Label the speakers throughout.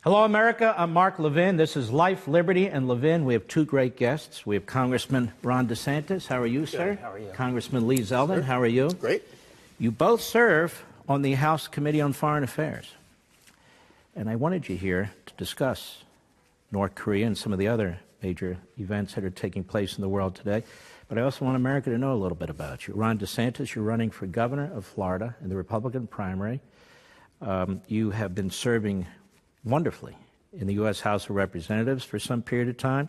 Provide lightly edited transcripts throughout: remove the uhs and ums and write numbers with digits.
Speaker 1: Hello, America. I'm Mark Levin. This is Life, Liberty, and Levin. We have two great guests. We have Congressman Ron DeSantis. How are you, sir?
Speaker 2: Good. How are you?
Speaker 1: Congressman Lee Zeldin.
Speaker 2: Sir?
Speaker 1: How are you?
Speaker 2: Great.
Speaker 1: You both serve on the House Committee on Foreign Affairs. And I wanted you here to discuss North Korea and some of the other major events that are taking place in the world today. But I also want America to know a little bit about you. Ron DeSantis, you're running for governor of Florida in the Republican primary. You have been serving wonderfully in the U.S. House of Representatives for some period of time.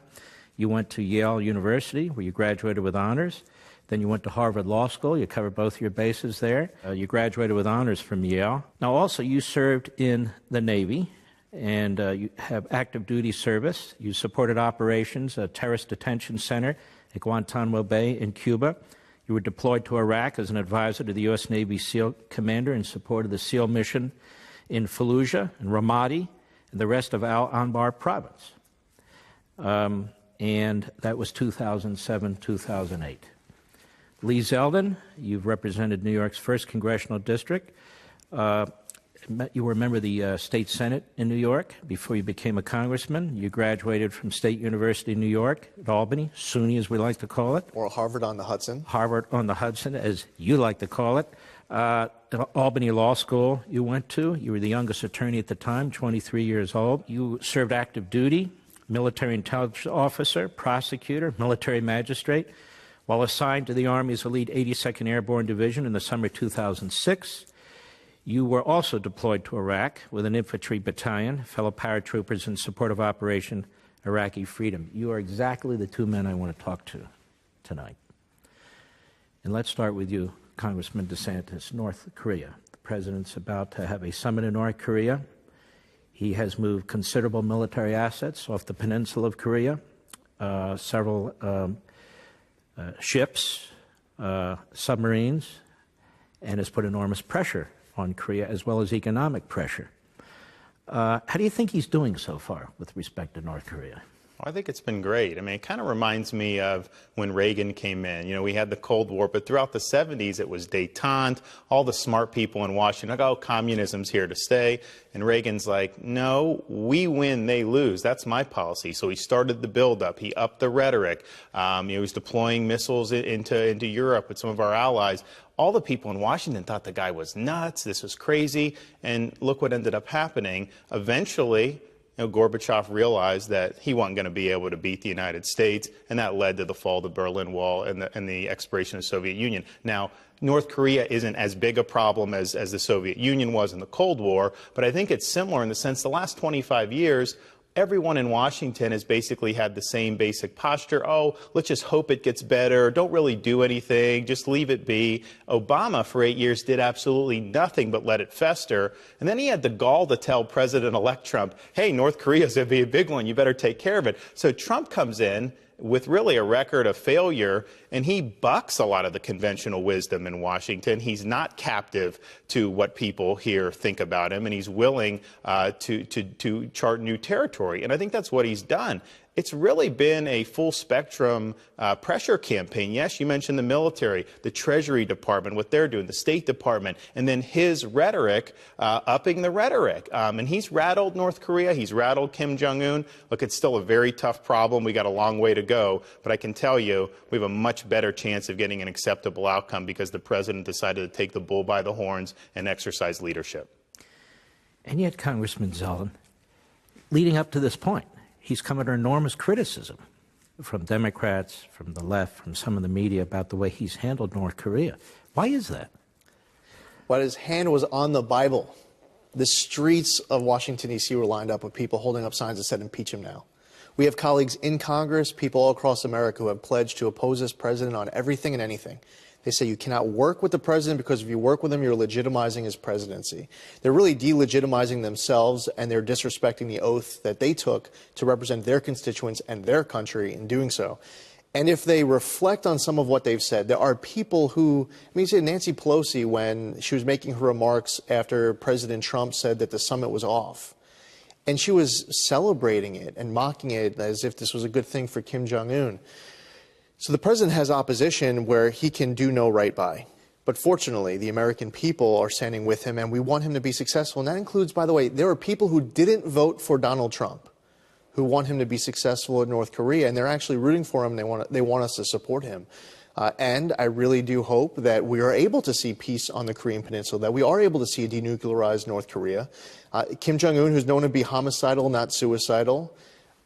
Speaker 1: You went to Yale University, where you graduated with honors. Then you went to Harvard Law School. You covered both your bases there. You graduated with honors from Yale. Now, also, you served in the Navy, and you have active duty service. You supported operations, a terrorist detention center at Guantanamo Bay in Cuba. You were deployed to Iraq as an advisor to the U.S. Navy SEAL commander in support of the SEAL mission in Fallujah and Ramadi and the rest of Al-Anbar province. And that was 2007, 2008. Lee Zeldin, you've represented New York's 1st Congressional District. You were a member of the State Senate in New York before you became a congressman. You graduated from State University in New York at Albany, SUNY as we like to call it.
Speaker 2: Or Harvard on the Hudson.
Speaker 1: Harvard on the Hudson, as you like to call it. Albany Law School you went to. You were the youngest attorney at the time, 23 years old. You served active duty, military intelligence officer, prosecutor, military magistrate, while assigned to the Army's elite 82nd Airborne Division in the summer of 2006. You were also deployed to Iraq with an infantry battalion, fellow paratroopers in support of Operation Iraqi Freedom. You are exactly the two men I want to talk to tonight. And let's start with you, Congressman DeSantis. North Korea. The president's about to have a summit in North Korea. He has moved considerable military assets off the peninsula of Korea, several ships, submarines, and has put enormous pressure on Korea, as well as economic pressure. How do you think he's doing so far with respect to North Korea?
Speaker 3: I think it's been great. I mean, it kind of reminds me of when Reagan came in. You know, we had the Cold War, but throughout the 70s, it was détente. All the smart people in Washington, like, oh, communism's here to stay. And Reagan's like, no, we win, they lose. That's my policy. So he started the buildup. He upped the rhetoric. He was deploying missiles into Europe with some of our allies. All the people in Washington thought the guy was nuts. This was crazy. And look what ended up happening. Eventually, Gorbachev realized that he wasn't going to be able to beat the United States, and that led to the fall of the Berlin Wall and the expiration of the Soviet Union. Now, North Korea isn't as big a problem as the Soviet Union was in the Cold War, but I think it's similar in the sense the last 25 years, everyone in Washington has basically had the same basic posture. Oh, let's just hope it gets better. Don't really do anything. Just leave it be. Obama, for 8 years, did absolutely nothing but let it fester. And then he had the gall to tell President-elect Trump, hey, North Korea's going to be a big one. You better take care of it. So Trump comes in with really a record of failure, and he bucks a lot of the conventional wisdom in Washington. He's not captive to what people here think about him, and he's willing to chart new territory. And I think that's what he's done. It's really been a full-spectrum pressure campaign. Yes, you mentioned the military, the Treasury Department, what they're doing, the State Department, and then his rhetoric, upping the rhetoric. And he's rattled North Korea. He's rattled Kim Jong-un. Look, it's still a very tough problem. We got a long way to go. But I can tell you we have a much better chance of getting an acceptable outcome because the president decided to take the bull by the horns and exercise leadership.
Speaker 1: And yet, Congressman Zeldin, leading up to this point, he's come under enormous criticism from Democrats, from the left, from some of the media about the way he's handled North Korea. Why is that?
Speaker 2: Well, his hand was on the Bible. The streets of Washington, D.C. were lined up with people holding up signs that said, impeach him now. We have colleagues in Congress, people all across America who have pledged to oppose this president on everything and anything. They say you cannot work with the president because if you work with him, you're legitimizing his presidency. They're really delegitimizing themselves, and they're disrespecting the oath that they took to represent their constituents and their country in doing so. And if they reflect on some of what they've said, there are people who, I mean, you see Nancy Pelosi, when she was making her remarks after President Trump said that the summit was off, and she was celebrating it and mocking it as if this was a good thing for Kim Jong-un. So the president has opposition where he can do no right by. But fortunately, the American people are standing with him, and we want him to be successful. And that includes, by the way, there are people who didn't vote for Donald Trump who want him to be successful in North Korea, and they're actually rooting for him. They want us to support him. And I really do hope that we are able to see peace on the Korean Peninsula, that we are able to see a denuclearized North Korea. Kim Jong-un, who's known to be homicidal, not suicidal,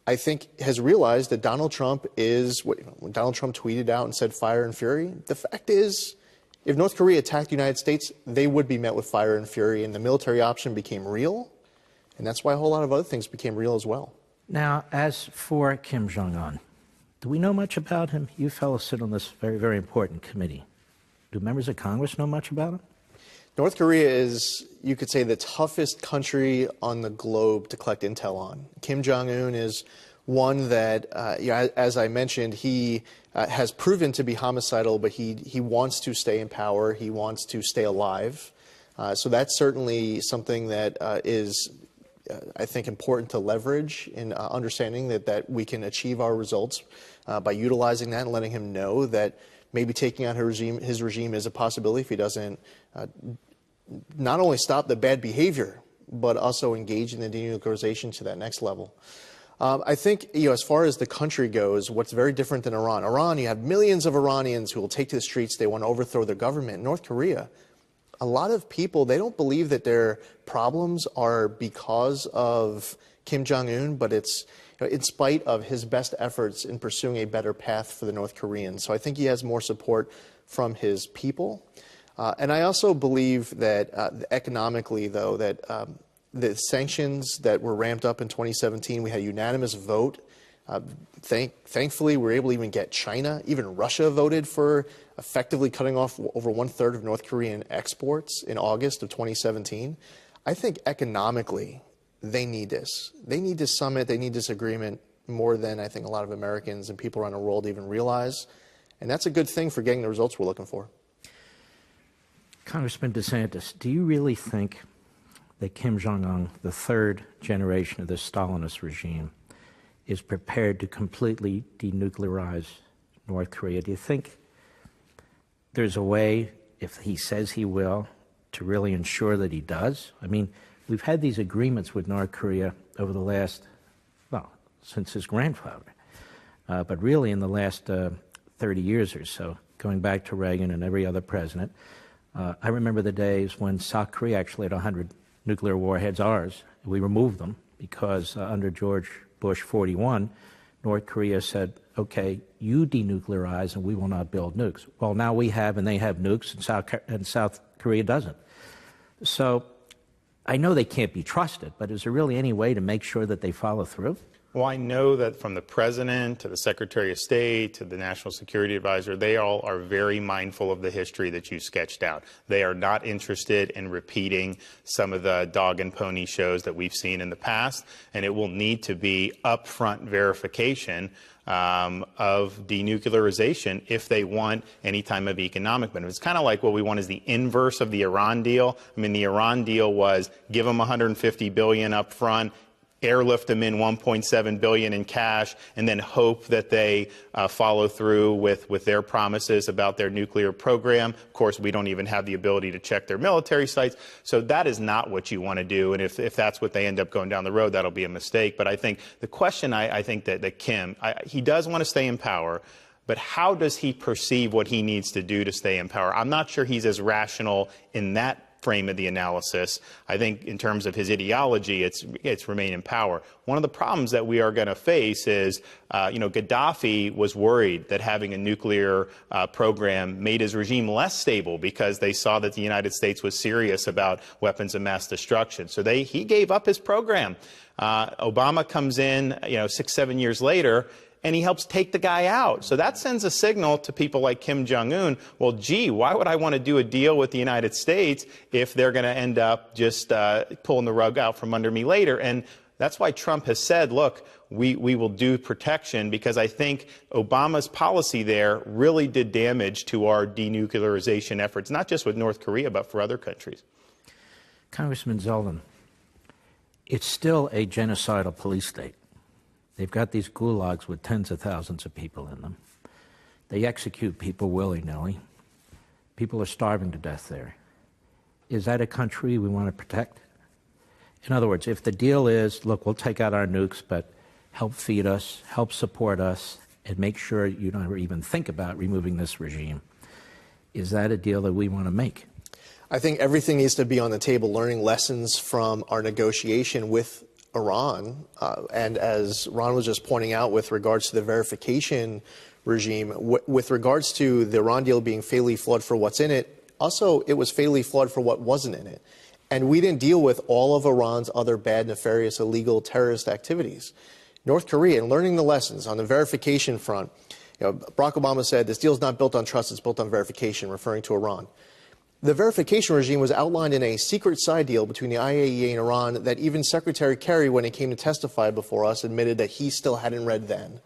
Speaker 2: I think has realized that Donald Trump is, when Donald Trump tweeted out and said fire and fury, the fact is, if North Korea attacked the United States, they would be met with fire and fury, and the military option became real, and that's why a whole lot of other things became real as well.
Speaker 1: Now, as for Kim Jong-un, do we know much about him? You fellows sit on this very, very important committee. Do members of Congress know much about him?
Speaker 2: North Korea is, you could say, the toughest country on the globe to collect intel on. Kim Jong-un is one that, as I mentioned, he has proven to be homicidal, but he wants to stay in power. He wants to stay alive. So that's certainly something that is, I think, important to leverage in understanding that we can achieve our results by utilizing that and letting him know that maybe taking out his regime is a possibility if he doesn't not only stop the bad behavior, but also engage in the denuclearization to that next level. I think, as far as the country goes, what's very different than Iran. Iran, you have millions of Iranians who will take to the streets. They want to overthrow their government. North Korea, a lot of people, they don't believe that their problems are because of Kim Jong-un, but it's in spite of his best efforts in pursuing a better path for the North Koreans. So I think he has more support from his people. And I also believe that economically, though, that the sanctions that were ramped up in 2017, we had a unanimous vote. Thankfully, we were able to even get China, even Russia voted for effectively cutting off over 1/3 of North Korean exports in August of 2017. I think economically, they need this. They need this summit. They need this agreement more than I think a lot of Americans and people around the world even realize. And that's a good thing for getting the results we're looking for.
Speaker 1: Congressman DeSantis, do you really think that Kim Jong-un, the third generation of this Stalinist regime, is prepared to completely denuclearize North Korea? Do you think there's a way, if he says he will, to really ensure that he does? I mean, we've had these agreements with North Korea over the last, since his grandfather, but really in the last 30 years or so, going back to Reagan and every other president. I remember the days when South Korea actually had 100 nuclear warheads, ours. We removed them because under George Bush 41, North Korea said, okay, you denuclearize and we will not build nukes. Well, now we have and they have nukes and South Korea doesn't. So I know they can't be trusted, but is there really any way to make sure that they follow through?
Speaker 3: Well, I know that from the President to the Secretary of State to the National Security Advisor, they all are very mindful of the history that you sketched out. They are not interested in repeating some of the dog and pony shows that we've seen in the past, and it will need to be upfront verification of denuclearization if they want any type of economic benefit. It's kind of like what we want is the inverse of the Iran deal. I mean, the Iran deal was give them $150 billion up front, airlift them in $1.7 billion in cash, and then hope that they follow through with their promises about their nuclear program. Of course, we don't even have the ability to check their military sites. So that is not what you want to do. And if that's what they end up going down the road, that'll be a mistake. But I think the question, I think that Kim, he does want to stay in power. But how does he perceive what he needs to do to stay in power? I'm not sure he's as rational in that frame of the analysis. I think in terms of his ideology, it's remain in power. One of the problems that we are going to face is, Gaddafi was worried that having a nuclear program made his regime less stable because they saw that the United States was serious about weapons of mass destruction. So he gave up his program. Obama comes in, 6-7 years later, and he helps take the guy out. So that sends a signal to people like Kim Jong-un, well, gee, why would I want to do a deal with the United States if they're going to end up just pulling the rug out from under me later? And that's why Trump has said, look, we will do protection, because I think Obama's policy there really did damage to our denuclearization efforts, not just with North Korea, but for other countries.
Speaker 1: Congressman Zeldin, it's still a genocidal police state. They've got these gulags with tens of thousands of people in them. They execute people willy-nilly. People are starving to death there. Is that a country we want to protect? In other words, if the deal is, look, we'll take out our nukes, but help feed us, help support us, and make sure you don't even think about removing this regime, is that a deal that we want to make?
Speaker 2: I think everything needs to be on the table, learning lessons from our negotiation with Iran. And as Ron was just pointing out with regards to the verification regime, with regards to the Iran deal being fatally flawed for what's in it, also it was fatally flawed for what wasn't in it. And we didn't deal with all of Iran's other bad, nefarious, illegal terrorist activities. North Korea, and learning the lessons on the verification front, Barack Obama said this deal is not built on trust, it's built on verification, referring to Iran. The verification regime was outlined in a secret side deal between the IAEA and Iran that even Secretary Kerry, when he came to testify before us, admitted that he still hadn't read then.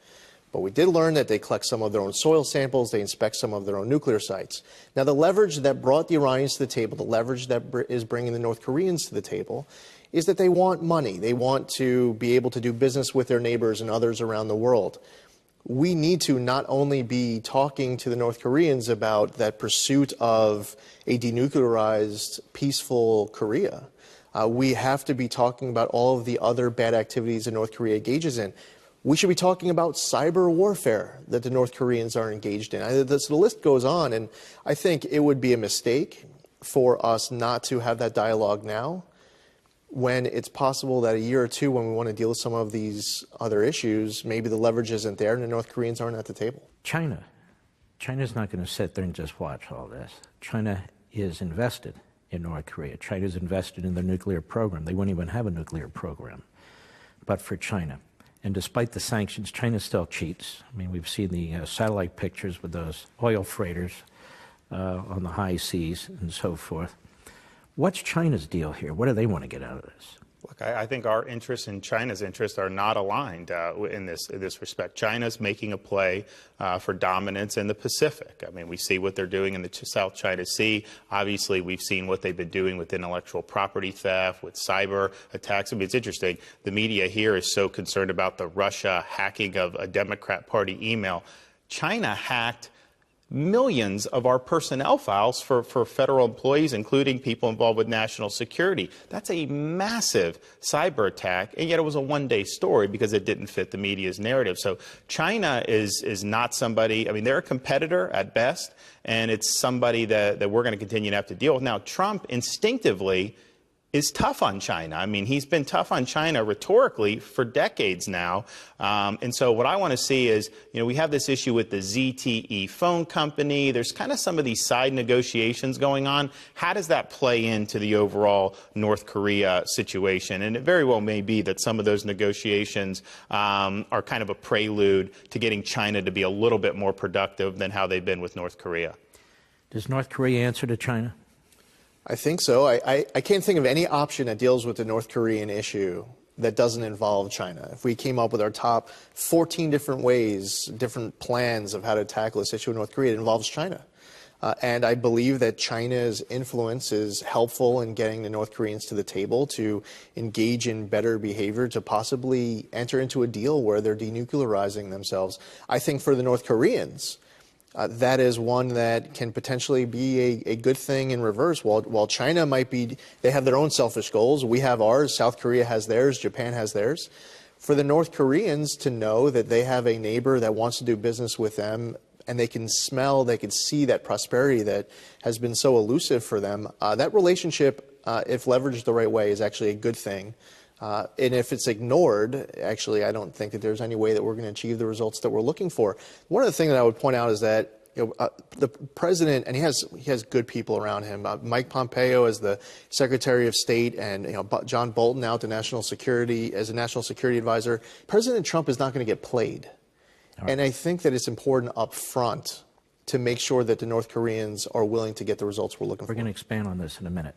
Speaker 2: But we did learn that they collect some of their own soil samples, they inspect some of their own nuclear sites. Now, the leverage that brought the Iranians to the table, the leverage that is bringing the North Koreans to the table, is that they want money. They want to be able to do business with their neighbors and others around the world. We need to not only be talking to the North Koreans about that pursuit of a denuclearized, peaceful Korea. We have to be talking about all of the other bad activities that North Korea engages in. We should be talking about cyber warfare that the North Koreans are engaged in. The list goes on, and I think it would be a mistake for us not to have that dialogue now, when it's possible that a year or two, when we want to deal with some of these other issues, maybe the leverage isn't there and the North Koreans aren't at the table.
Speaker 1: China's not going to sit there and just watch all this. China is invested in North Korea. China's invested in their nuclear program. They wouldn't even have a nuclear program. But for China, and despite the sanctions, China still cheats. I mean, we've seen the satellite pictures with those oil freighters on the high seas and so forth. What's China's deal here? What do they want to get out of this?
Speaker 3: Look, I think our interests and China's interests are not aligned in this respect. China's making a play for dominance in the Pacific. I mean, we see what they're doing in the South China Sea. Obviously, we've seen what they've been doing with intellectual property theft, with cyber attacks. I mean, it's interesting. The media here is so concerned about the Russia hacking of a Democrat Party email. China hacked millions of our personnel files for federal employees, including people involved with national security. That's a massive cyber attack, and yet it was a one-day story because it didn't fit the media's narrative. So China is not somebody, I mean, they're a competitor at best, and it's somebody that we're going to continue to have to deal with. Now, Trump instinctively is tough on China. I mean, he's been tough on China rhetorically for decades now. And so what I want to see is, we have this issue with the ZTE phone company. There's kind of some of these side negotiations going on. How does that play into the overall North Korea situation? And it very well may be that some of those negotiations are kind of a prelude to getting China to be a little bit more productive than how they've been with North Korea.
Speaker 1: Does North Korea answer to China?
Speaker 2: I think so. I can't think of any option that deals with the North Korean issue that doesn't involve China. If we came up with our top 14 different ways, different plans of how to tackle this issue in North Korea, it involves China. And I believe that China's influence is helpful in getting the North Koreans to the table to engage in better behavior, to possibly enter into a deal where they're denuclearizing themselves. I think for the North Koreans, that is one that can potentially be a good thing in reverse. While China might be, they have their own selfish goals. We have ours. South Korea has theirs. Japan has theirs. For the North Koreans to know that they have a neighbor that wants to do business with them, and they can smell, they can see that prosperity that has been so elusive for them, that relationship, if leveraged the right way, is actually a good thing. And if it's ignored, actually, I don't think that there's any way that we're going to achieve the results that we're looking for. One of the things that I would point out is that the president, and he has good people around him. Mike Pompeo as the Secretary of State, and John Bolton now to national security as a national security advisor. President Trump is not going to get played, and I think that it's important up front to make sure that the North Koreans are willing to get the results we're looking for.
Speaker 1: We're going to expand on this in a minute.